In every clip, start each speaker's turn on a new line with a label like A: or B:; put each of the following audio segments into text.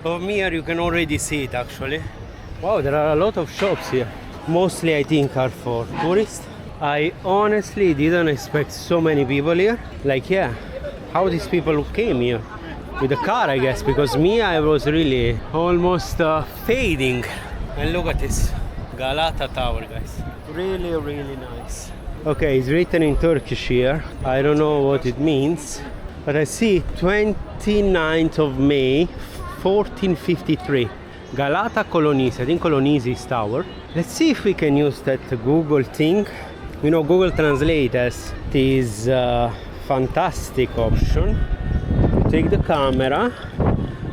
A: From here you can already see it actually. Wow, there are a lot of shops here. Mostly I think are for tourists. I honestly didn't expect so many people here. Like, yeah, how these people came here? With a car, I guess, because me, I was really almost fading. And look at this, Galata Tower, guys. Really, really nice. Okay, it's written in Turkish here. I don't know what it means, but I see 29th of May, 1453. Galata Colonnesi, I think Colonnesi is tower. Let's see if we can use that Google thing. You know, Google Translate has this fantastic option. You take the camera.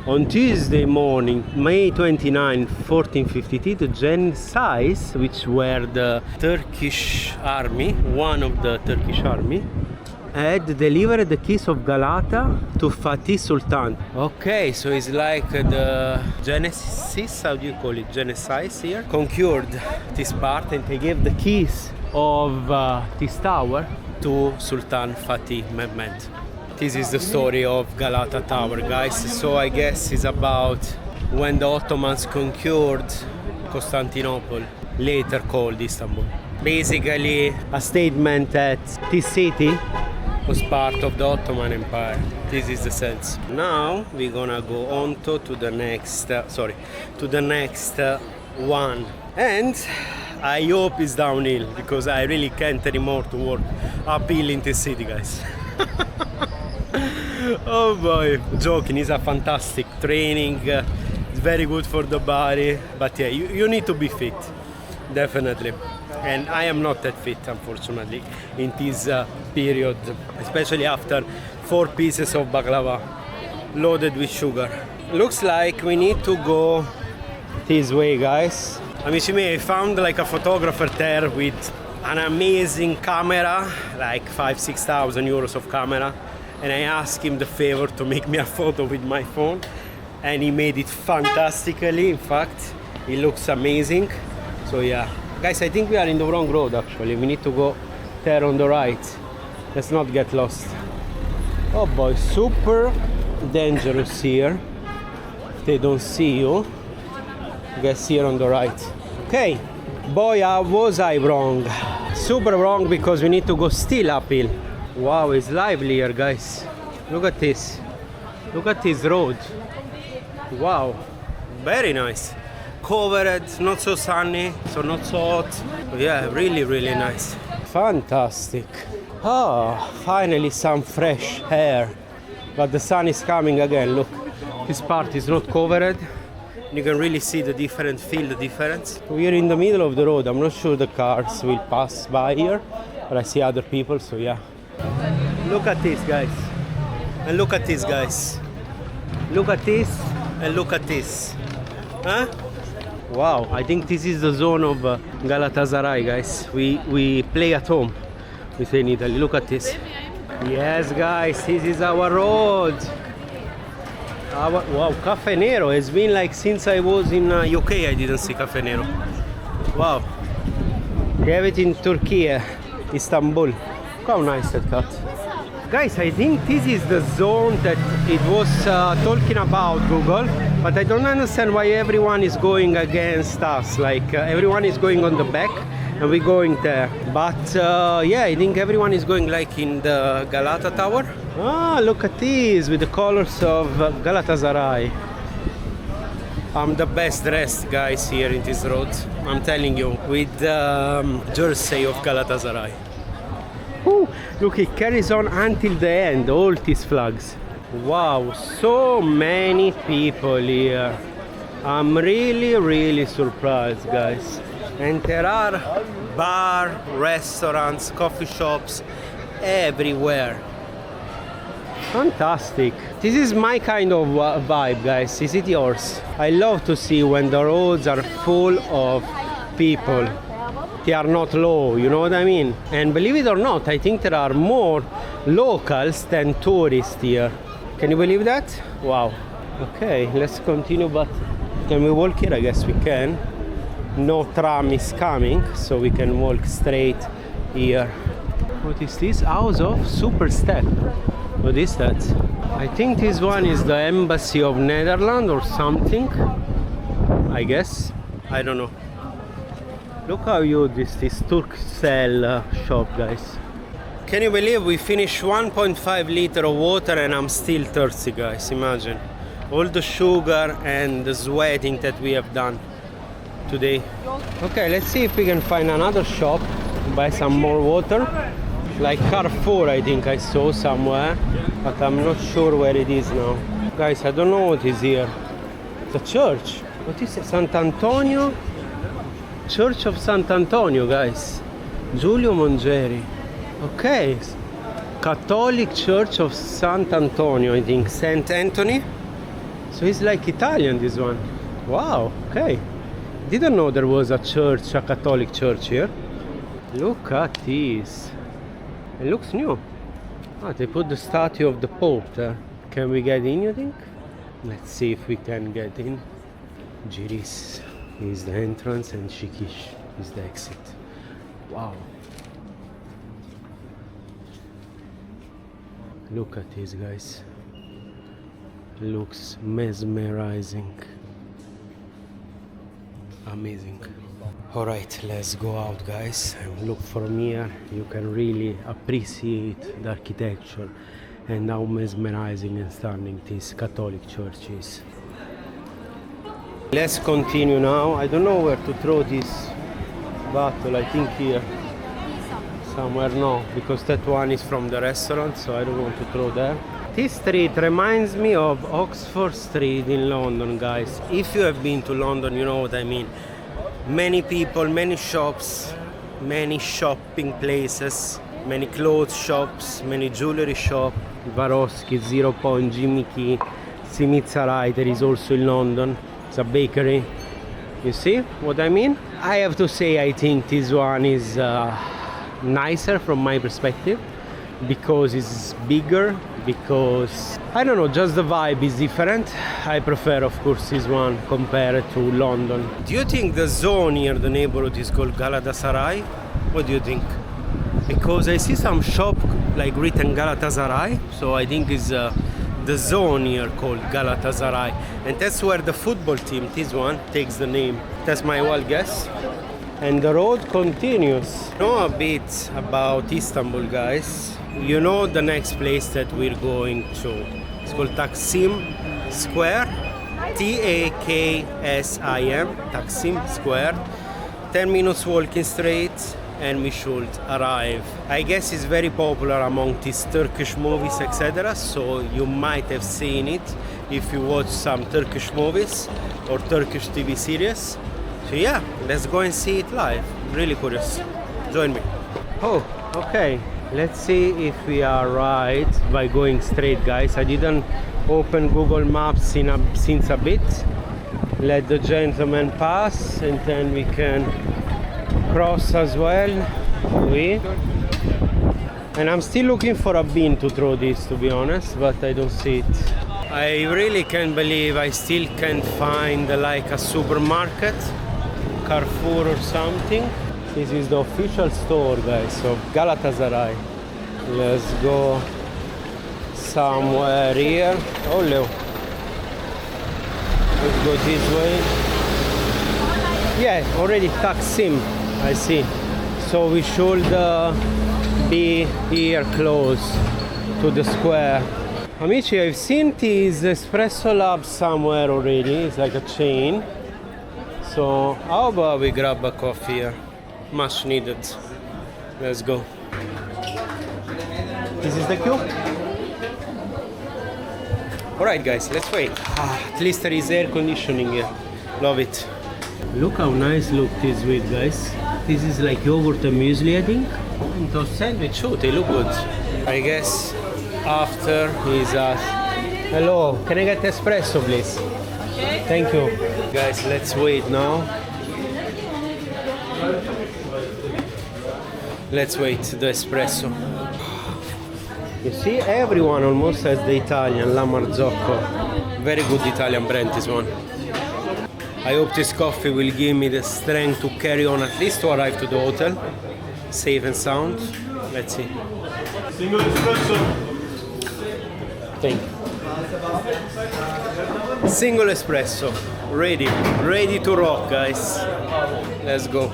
A: On Tuesday morning, May 29, 1453, the Janissaries, which were the Turkish army, one of the Turkish army, had delivered the keys of Galata to Fatih Sultan. Okay, so it's like the Genesis, how do you call it? Genesis here. Conquered this part and they gave the keys of this tower to Sultan Fatih Mehmed. This is the story of Galata Tower, guys. So I guess it's about when the Ottomans conquered Constantinople, later called Istanbul. Basically a statement that this city was part of the Ottoman Empire. This is the sense. Now we're gonna go on to the next, one. And I hope it's downhill because I really can't anymore to work uphill in this city, guys. Oh boy, joking, it's a fantastic training, it's very good for the body, but yeah, you need to be fit, definitely. And I am not that fit, unfortunately, in this period, especially after 4 pieces of baklava loaded with sugar. Looks like we need to go this way, guys. Amici miei, I found like a photographer there with an amazing camera, like 5,000–6,000 euros of camera. And I asked him the favor to make me a photo with my phone, and he made it fantastically. In fact, it looks amazing. So yeah, guys, I think we are in the wrong road actually. We need to go there on the right. Let's not get lost. Oh boy, super dangerous here. They don't see you. Guess here on the right. Okay, boy, was I wrong. Super wrong, because we need to go still uphill. Wow, it's lively here, guys. Look at this. Look at this road. Wow, very nice. Covered, not so sunny, so not so hot. But yeah, really, really nice. Fantastic. Oh, finally some fresh air. But the sun is coming again. Look, this part is not covered. You can really see the difference, feel the difference. We are in the middle of the road. I'm not sure the cars will pass by here, but I see other people, so yeah. Look at this, guys. And look at this, guys. Look at this and look at this. Huh? Wow, I think this is the zone of Galatasaray, guys. We play at home, we say in Italy. Look at this. Yes, guys, this is our road. Wow, Caffè Nero. It's been like since I was in UK I didn't see Caffè Nero. Wow. They have it in Turkey, Istanbul. Look how nice that cut. Guys, I think this is the zone that it was talking about, Google, but I don't understand why everyone is going against us. Like everyone is going on the back and we're going there. But yeah, I think everyone is going like in the Galata Tower. Ah, look at this with the colors of Galatasaray. I'm the best dressed, guys, here in this road. I'm telling you, with the jersey of Galatasaray. Ooh, look, it carries on until the end, all these flags. Wow, so many people here. I'm really, really surprised, guys. And there are bars, restaurants, coffee shops everywhere. Fantastic. This is my kind of vibe, guys. Is it yours? I love to see when the roads are full of people. They are not low, you know what I mean? And believe it or not, I think there are more locals than tourists here. Can you believe that? Wow. Okay, let's continue, but can we walk here? I guess we can. No tram is coming, so we can walk straight here. What is this? House of Super Step. What is that? I think this one is the embassy of Netherlands or something. I guess. I don't know. Look how huge this Turkcell shop, guys. Can you believe we finished 1.5 liter of water and I'm still thirsty, guys? Imagine. All the sugar and the sweating that we have done today. Okay, let's see if we can find another shop, buy some more water. Like Carrefour, I think I saw somewhere, but I'm not sure where it is now. Guys, I don't know what is here. It's a church. What is it? Sant'Antonio? Church of Sant'Antonio, guys. Giulio Mongeri. Okay. Catholic Church of Sant'Antonio, I think. Saint Anthony. So it's like Italian, this one. Wow, okay. Didn't know there was a church, a Catholic church here. Look at this. It looks new. Ah, they put the statue of the Pope there. Can we get in, you think? Let's see if we can get in. Giris is the entrance and Shikish is the exit. Wow. Look at this, guys. Looks mesmerizing. Amazing. Alright, let's go out, guys, and look from here. You can really appreciate the architecture and how mesmerizing and stunning this Catholic church is. Let's continue now. I don't know where to throw this bottle. I think here somewhere. No, because that one is from the restaurant, so I don't want to throw there. This street reminds me of Oxford Street in London, guys. If you have been to London, you know what I mean. Many people, many shops, many shopping places, many clothes shops, many jewelry shop. Swarovski, 0 Point, Jimmy Key, Simit there is also in London. It's a bakery. You see what I mean? I have to say, I think this one is nicer from my perspective, because it's bigger, because I don't know, just the vibe is different. I prefer, of course, this one compared to London. Do you think the zone here, the neighborhood, is called Galatasaray? What do you think? Because I see some shop like written Galatasaray, so I think it's the zone here called Galatasaray, and that's where the football team, this one, takes the name. That's my wild guess. And the road continues. Know a bit about Istanbul, guys. You know the next place that we're going to. It's called Taksim Square. Taksim, Taksim Square. 10 minutes walking straight and we should arrive. I guess it's very popular among these Turkish movies, etc. So you might have seen it if you watch some Turkish movies or Turkish TV series. So yeah, let's go and see it live. Really curious. Join me. Oh, okay. Let's see if we are right by going straight, guys. I didn't open Google Maps since a bit. Let the gentleman pass and then we can cross as well. And I'm still looking for a bin to throw this, to be honest, but I don't see it. I really can't believe I still can't find like a supermarket, Carrefour or something. This is the official store, guys, of Galatasaray. Let's go somewhere here. Oh, Leo. Let's go this way. Yeah, already Taksim, I see. So we should be here close to the square. Amici, I've seen this Espresso Lab somewhere already. It's like a chain. So how about we grab a coffee here? Much needed. Let's go. This is the queue. Alright, guys, let's wait. At least there is air conditioning here. Love it. Look how nice look this with, guys. This is like yogurt and muesli, I think. And those sandwich too, they look good. I guess after is hello, can I get espresso, please? Okay. Thank you. Guys, let's wait now. Let's wait the espresso. You see, everyone almost has the Italian La Marzocco. Very good Italian brand, this one. I hope this coffee will give me the strength to carry on, at least to arrive to the hotel. Safe and sound. Let's see.
B: Single espresso.
A: Thank you. Single espresso. Ready to rock, guys. Let's go.